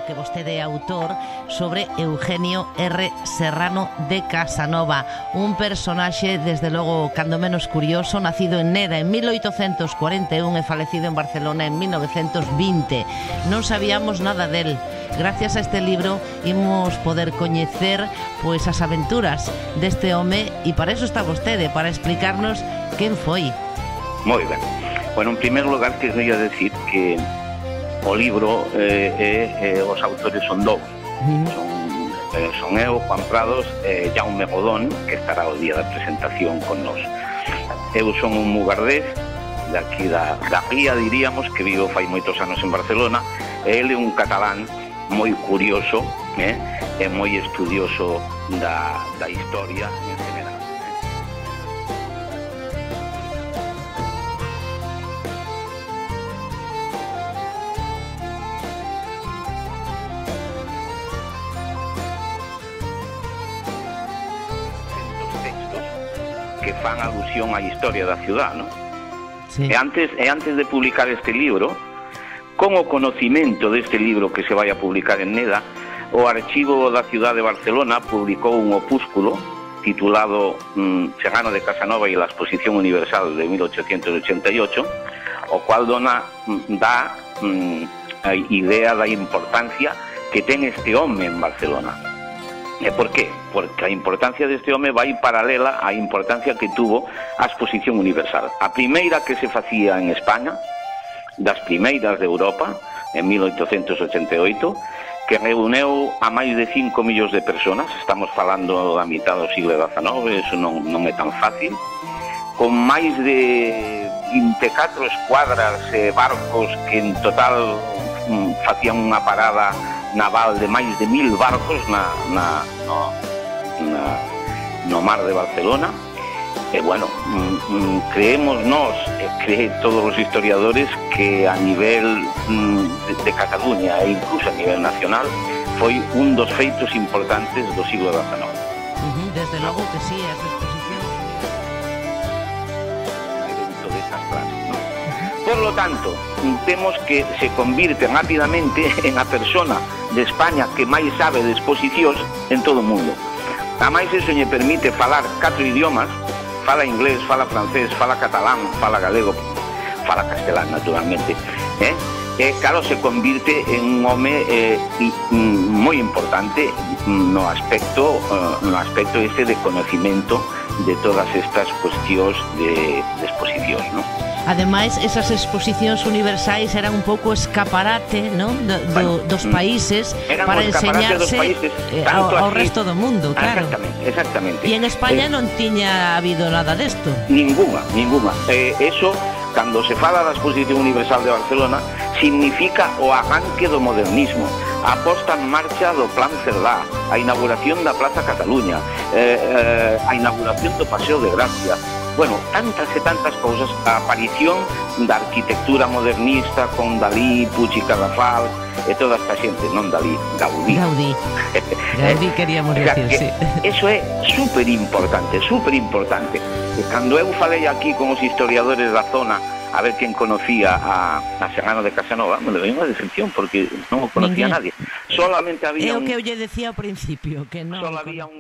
do que vostede é autor, sobre Eugenio R. Serrano de Casanova, un personaxe, desde logo, cando menos curioso, nacido en Neda en 1841 e falecido en Barcelona en 1920. Non sabíamos nada del. Gracias a este libro imos poder coñecer pois as aventuras deste home, e para eso está vostede, para explicarnos quen foi. Moi ben. Bueno, en primeiro lugar, quería decir que o libro os autores son dous. Son eu, Juan Prados, e Jaume Godón, que estará o día da presentación con nós. Eu son un mugardés de aquí da ría, diríamos, que vivo fai moitos anos en Barcelona, e ele é un catalán moi curioso, e moi estudioso da historia en general. Que fan alusión á historia da ciudad, ¿no? Sí. E antes de publicar este libro, con o conocimento deste libro que se vai a publicar en Neda, o Archivo da Ciudad de Barcelona publicou un opúsculo titulado Serrano de Casanova e la Exposición Universal de 1888, o cual dá a idea da importancia que ten este home en Barcelona. E por qué? Porque a importancia deste home vai paralela á importancia que tuvo a Exposición Universal. A primeira que se facía en España, das primeiras de Europa, en 1888, que reuneu a máis de 5 millóns de personas. Estamos falando da mitad do siglo XIX, eso non é tan fácil, con máis de 24 escuadras e barcos que en total facían unha parada naval de máis de 1000 barcos no mar de Barcelona. E bueno, creemos nós, creen todos os historiadores, que a nivel de Cataluña e incluso a nivel nacional foi un dos feitos importantes do siglo XIX. Desde logo que sí, as exposicións. Un evento desas clases, ¿no? Por lo tanto, temos que se convirte rápidamente en a persona de España que máis sabe de exposicións en todo o mundo. Ademais, eso lle permite falar 4 idiomas, fala inglés, fala francés, fala catalán, fala galego, fala castelán, naturalmente. E, claro, se convirte en un home moi importante no aspecto este de conocimiento de todas estas cuestións de exposicións, ¿no? Ademais, esas exposicións universais eran un pouco escaparate, ¿no? dos países para enseñarse ao resto do mundo, claro. Exactamente. E en España non tiña habido nada desto. Ninguna. Eso, cando se fala da Exposición Universal de Barcelona, significa o arranque do modernismo, a posta en marcha do Plan Cerdá, a inauguración da Plaza Cataluña, a inauguración do Paseo de Gracia. Bueno, tantas e tantas cousas, a aparición da arquitectura modernista con Dalí, Puig i Cadafal e toda esta xente, non Dalí, Gaudí. Gaudí queríamos decir, sí. Eso é super importante. E cando eu falei aquí con os historiadores da zona a ver quen conocía a Serrano de Casanova, me levei unha decepción porque non o conocía nadie. Solamente había o que eu lle decía ao principio, que non. Só había un